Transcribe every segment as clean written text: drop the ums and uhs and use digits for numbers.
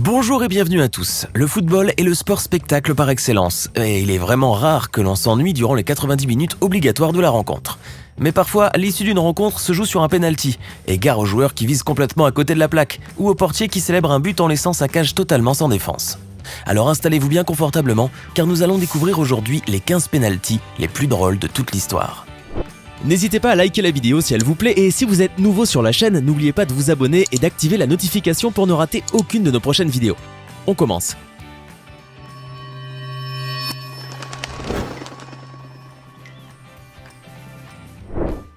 Bonjour et bienvenue à tous. Le football est le sport spectacle par excellence et il est vraiment rare que l'on s'ennuie durant les 90 minutes obligatoires de la rencontre. Mais parfois, l'issue d'une rencontre se joue sur un penalty et gare aux joueurs qui visent complètement à côté de la plaque ou au portier qui célèbre un but en laissant sa cage totalement sans défense. Alors installez-vous bien confortablement car nous allons découvrir aujourd'hui les 15 penaltys les plus drôles de toute l'histoire. N'hésitez pas à liker la vidéo si elle vous plaît et si vous êtes nouveau sur la chaîne, n'oubliez pas de vous abonner et d'activer la notification pour ne rater aucune de nos prochaines vidéos. On commence.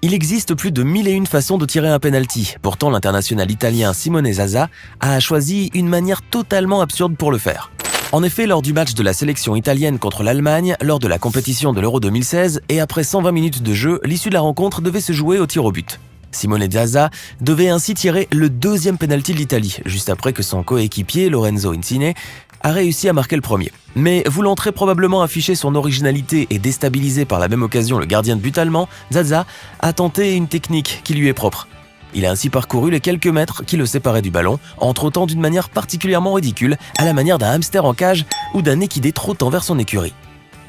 Il existe plus de 1001 façons de tirer un penalty. Pourtant, l'international italien Simone Zaza a choisi une manière totalement absurde pour le faire. En effet, lors du match de la sélection italienne contre l'Allemagne, lors de la compétition de l'Euro 2016 et après 120 minutes de jeu, l'issue de la rencontre devait se jouer au tir au but. Simone Zaza devait ainsi tirer le deuxième penalty de l'Italie, juste après que son coéquipier Lorenzo Insigne a réussi à marquer le premier. Mais voulant très probablement afficher son originalité et déstabiliser par la même occasion le gardien de but allemand, Zaza a tenté une technique qui lui est propre. Il a ainsi parcouru les quelques mètres qui le séparaient du ballon en trottant d'une manière particulièrement ridicule, à la manière d'un hamster en cage ou d'un équidé trottant vers son écurie.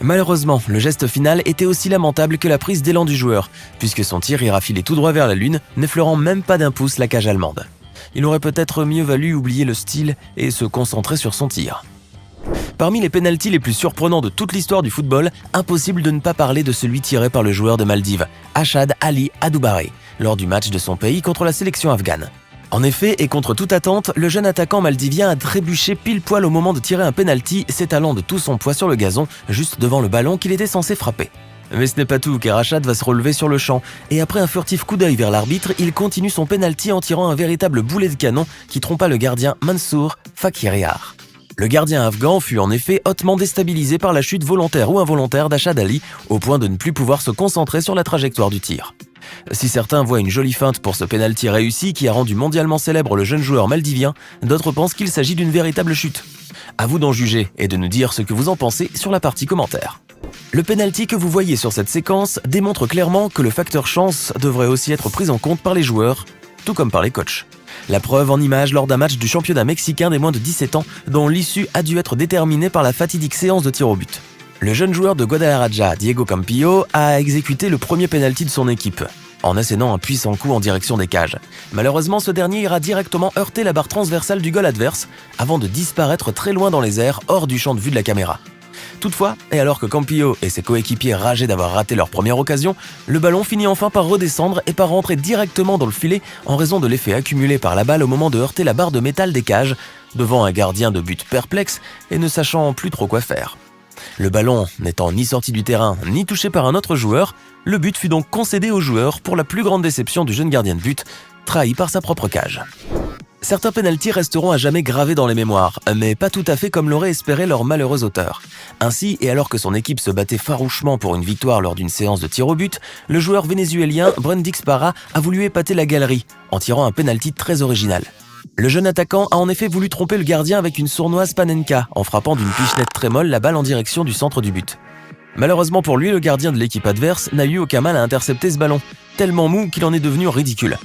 Malheureusement, le geste final était aussi lamentable que la prise d'élan du joueur, puisque son tir ira filer tout droit vers la lune, n'effleurant même pas d'un pouce la cage allemande. Il aurait peut-être mieux valu oublier le style et se concentrer sur son tir. Parmi les pénaltys les plus surprenants de toute l'histoire du football, impossible de ne pas parler de celui tiré par le joueur de Maldives, Ashad Ali Adoubare, lors du match de son pays contre la sélection afghane. En effet, et contre toute attente, le jeune attaquant maldivien a trébuché pile poil au moment de tirer un pénalty, s'étalant de tout son poids sur le gazon, juste devant le ballon qu'il était censé frapper. Mais ce n'est pas tout, car Ashad va se relever sur le champ, et après un furtif coup d'œil vers l'arbitre, il continue son pénalty en tirant un véritable boulet de canon qui trompa le gardien Mansour Fakiriar. Le gardien afghan fut en effet hautement déstabilisé par la chute volontaire ou involontaire d'Ashad Ali, au point de ne plus pouvoir se concentrer sur la trajectoire du tir. Si certains voient une jolie feinte pour ce pénalty réussi qui a rendu mondialement célèbre le jeune joueur maldivien, d'autres pensent qu'il s'agit d'une véritable chute. À vous d'en juger et de nous dire ce que vous en pensez sur la partie commentaire. Le pénalty que vous voyez sur cette séquence démontre clairement que le facteur chance devrait aussi être pris en compte par les joueurs, tout comme par les coachs. La preuve en image lors d'un match du championnat mexicain des moins de 17 ans dont l'issue a dû être déterminée par la fatidique séance de tir au but. Le jeune joueur de Guadalajara, Diego Campillo, a exécuté le premier pénalty de son équipe, en assénant un puissant coup en direction des cages. Malheureusement, ce dernier ira directement heurter la barre transversale du goal adverse avant de disparaître très loin dans les airs, hors du champ de vue de la caméra. Toutefois, et alors que Campillo et ses coéquipiers rageaient d'avoir raté leur première occasion, le ballon finit enfin par redescendre et par rentrer directement dans le filet en raison de l'effet accumulé par la balle au moment de heurter la barre de métal des cages, devant un gardien de but perplexe et ne sachant plus trop quoi faire. Le ballon n'étant ni sorti du terrain ni touché par un autre joueur, le but fut donc concédé au joueur pour la plus grande déception du jeune gardien de but, trahi par sa propre cage. Certains pénaltys resteront à jamais gravés dans les mémoires, mais pas tout à fait comme l'aurait espéré leur malheureux auteur. Ainsi, et alors que son équipe se battait farouchement pour une victoire lors d'une séance de tir au but, le joueur vénézuélien Brundix Parra a voulu épater la galerie en tirant un pénalty très original. Le jeune attaquant a en effet voulu tromper le gardien avec une sournoise panenka en frappant d'une pichenette très molle la balle en direction du centre du but. Malheureusement pour lui, le gardien de l'équipe adverse n'a eu aucun mal à intercepter ce ballon, tellement mou qu'il en est devenu ridicule.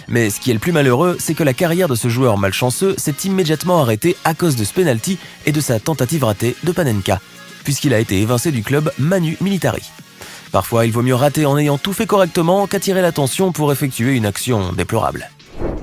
Mais ce qui est le plus malheureux, c'est que la carrière de ce joueur malchanceux s'est immédiatement arrêtée à cause de ce penalty et de sa tentative ratée de panenka, puisqu'il a été évincé du club Manu Militari. Parfois, il vaut mieux rater en ayant tout fait correctement qu'attirer l'attention pour effectuer une action déplorable.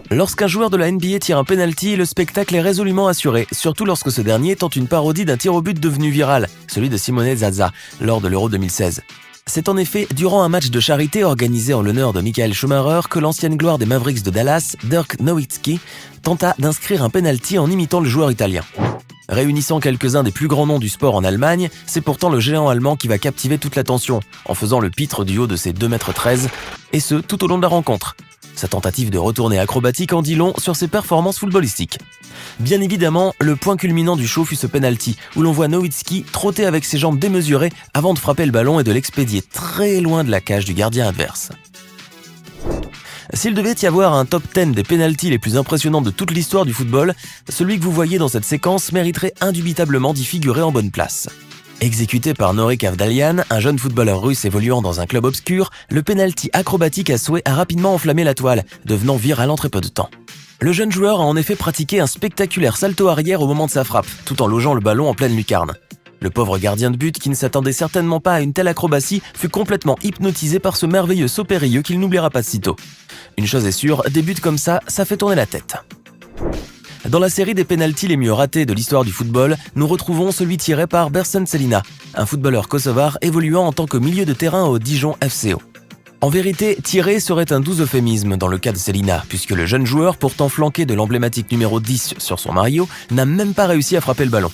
Lorsqu'un joueur de la NBA tire un penalty, le spectacle est résolument assuré, surtout lorsque ce dernier tente une parodie d'un tir au but devenu viral, celui de Simone Zaza, lors de l'Euro 2016. C'est en effet durant un match de charité organisé en l'honneur de Michael Schumacher que l'ancienne gloire des Mavericks de Dallas, Dirk Nowitzki, tenta d'inscrire un penalty en imitant le joueur italien. Réunissant quelques-uns des plus grands noms du sport en Allemagne, c'est pourtant le géant allemand qui va captiver toute l'attention, en faisant le pitre du haut de ses 2,13 m, et ce tout au long de la rencontre. Sa tentative de retourner acrobatique en dit long sur ses performances footballistiques. Bien évidemment, le point culminant du show fut ce penalty, où l'on voit Nowitzki trotter avec ses jambes démesurées avant de frapper le ballon et de l'expédier très loin de la cage du gardien adverse. S'il devait y avoir un top 10 des pénaltys les plus impressionnants de toute l'histoire du football, celui que vous voyez dans cette séquence mériterait indubitablement d'y figurer en bonne place. Exécuté par Norik Avdalian, un jeune footballeur russe évoluant dans un club obscur, le penalty acrobatique à souhait a rapidement enflammé la toile, devenant viral en très peu de temps. Le jeune joueur a en effet pratiqué un spectaculaire salto arrière au moment de sa frappe, tout en logeant le ballon en pleine lucarne. Le pauvre gardien de but, qui ne s'attendait certainement pas à une telle acrobatie, fut complètement hypnotisé par ce merveilleux saut périlleux qu'il n'oubliera pas de sitôt. Une chose est sûre, des buts comme ça fait tourner la tête. Dans la série des pénaltys les mieux ratés de l'histoire du football, nous retrouvons celui tiré par Bersen Selina, un footballeur kosovar évoluant en tant que milieu de terrain au Dijon FCO. En vérité, tirer serait un doux euphémisme dans le cas de Selina, puisque le jeune joueur, pourtant flanqué de l'emblématique numéro 10 sur son maillot, n'a même pas réussi à frapper le ballon.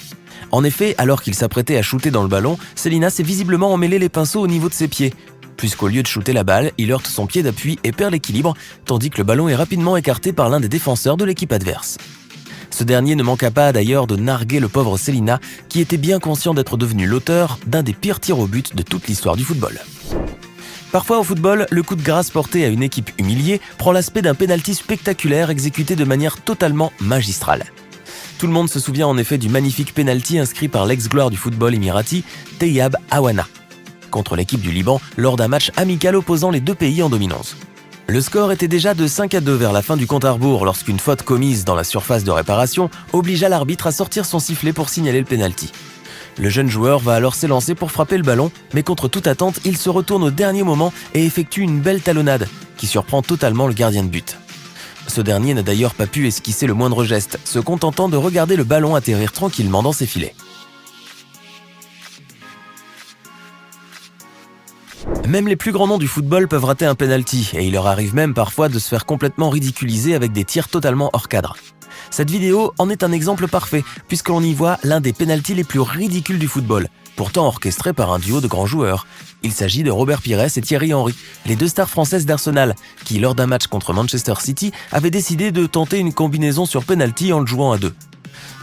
En effet, alors qu'il s'apprêtait à shooter dans le ballon, Selina s'est visiblement emmêlé les pinceaux au niveau de ses pieds, puisqu'au lieu de shooter la balle, il heurte son pied d'appui et perd l'équilibre, tandis que le ballon est rapidement écarté par l'un des défenseurs de l'équipe adverse. Ce dernier ne manqua pas d'ailleurs de narguer le pauvre Selina, qui était bien conscient d'être devenu l'auteur d'un des pires tirs au but de toute l'histoire du football. Parfois au football, le coup de grâce porté à une équipe humiliée prend l'aspect d'un pénalty spectaculaire exécuté de manière totalement magistrale. Tout le monde se souvient en effet du magnifique pénalty inscrit par l'ex-gloire du football émirati, Tayeb Awana, contre l'équipe du Liban lors d'un match amical opposant les deux pays en 2011. Le score était déjà de 5-2 vers la fin du compte à rebours lorsqu'une faute commise dans la surface de réparation obligea l'arbitre à sortir son sifflet pour signaler le pénalty. Le jeune joueur va alors s'élancer pour frapper le ballon, mais contre toute attente, il se retourne au dernier moment et effectue une belle talonnade qui surprend totalement le gardien de but. Ce dernier n'a d'ailleurs pas pu esquisser le moindre geste, se contentant de regarder le ballon atterrir tranquillement dans ses filets. Même les plus grands noms du football peuvent rater un penalty, et il leur arrive même parfois de se faire complètement ridiculiser avec des tirs totalement hors cadre. Cette vidéo en est un exemple parfait, puisque l'on y voit l'un des pénaltys les plus ridicules du football, pourtant orchestré par un duo de grands joueurs. Il s'agit de Robert Pires et Thierry Henry, les deux stars françaises d'Arsenal, qui lors d'un match contre Manchester City avaient décidé de tenter une combinaison sur penalty en le jouant à deux.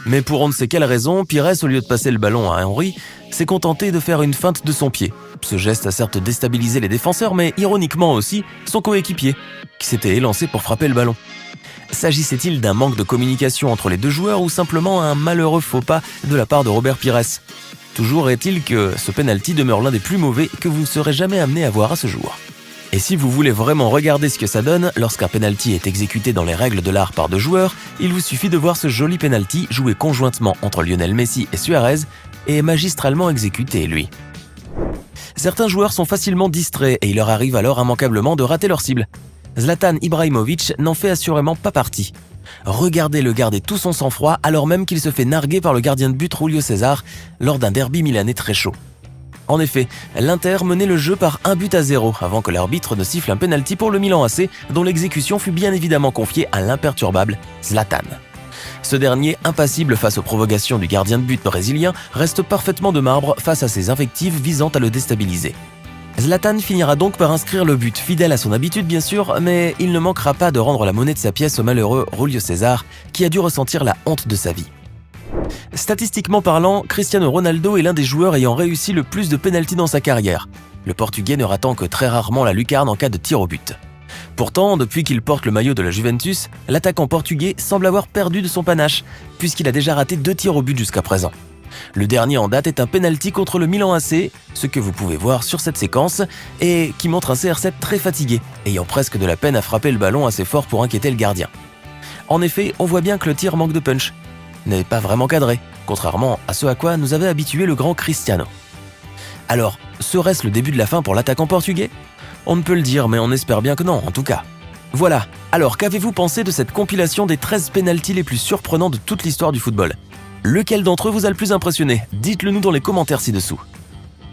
Mais pour on ne sait quelle raison, Pires, au lieu de passer le ballon à Henry, s'est contenté de faire une feinte de son pied. Ce geste a certes déstabilisé les défenseurs, mais ironiquement aussi son coéquipier, qui s'était élancé pour frapper le ballon. S'agissait-il d'un manque de communication entre les deux joueurs ou simplement un malheureux faux pas de la part de Robert Pires ? Toujours est-il que ce penalty demeure l'un des plus mauvais que vous ne serez jamais amené à voir à ce jour. Et si vous voulez vraiment regarder ce que ça donne lorsqu'un penalty est exécuté dans les règles de l'art par deux joueurs, il vous suffit de voir ce joli penalty joué conjointement entre Lionel Messi et Suarez et magistralement exécuté, lui. Certains joueurs sont facilement distraits et il leur arrive alors immanquablement de rater leur cible. Zlatan Ibrahimović n'en fait assurément pas partie. Regardez-le garder tout son sang-froid alors même qu'il se fait narguer par le gardien de but Julio César lors d'un derby milanais très chaud. En effet, l'Inter menait le jeu par 1-0 avant que l'arbitre ne siffle un penalty pour le Milan AC dont l'exécution fut bien évidemment confiée à l'imperturbable Zlatan. Ce dernier, impassible face aux provocations du gardien de but brésilien, reste parfaitement de marbre face à ses invectives visant à le déstabiliser. Zlatan finira donc par inscrire le but, fidèle à son habitude bien sûr, mais il ne manquera pas de rendre la monnaie de sa pièce au malheureux Julio César, qui a dû ressentir la honte de sa vie. Statistiquement parlant, Cristiano Ronaldo est l'un des joueurs ayant réussi le plus de pénaltys dans sa carrière, le Portugais ne ratant que très rarement la lucarne en cas de tir au but. Pourtant, depuis qu'il porte le maillot de la Juventus, l'attaquant portugais semble avoir perdu de son panache, puisqu'il a déjà raté 2 tirs au but jusqu'à présent. Le dernier en date est un penalty contre le Milan AC, ce que vous pouvez voir sur cette séquence, et qui montre un CR7 très fatigué, ayant presque de la peine à frapper le ballon assez fort pour inquiéter le gardien. En effet, on voit bien que le tir manque de punch, n'est pas vraiment cadré, contrairement à ce à quoi nous avait habitué le grand Cristiano. Alors, serait-ce le début de la fin pour l'attaquant portugais ? On ne peut le dire, mais on espère bien que non, en tout cas. Voilà, alors qu'avez-vous pensé de cette compilation des 13 pénaltys les plus surprenants de toute l'histoire du football ? Lequel d'entre eux vous a le plus impressionné ? Dites-le nous dans les commentaires ci-dessous.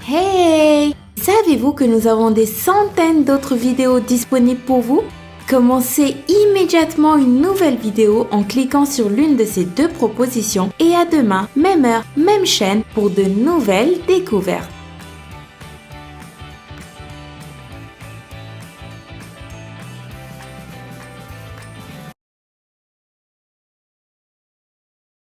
Hey! Savez-vous que nous avons des centaines d'autres vidéos disponibles pour vous ? Commencez immédiatement une nouvelle vidéo en cliquant sur l'une de ces 2 propositions et à demain, même heure, même chaîne pour de nouvelles découvertes.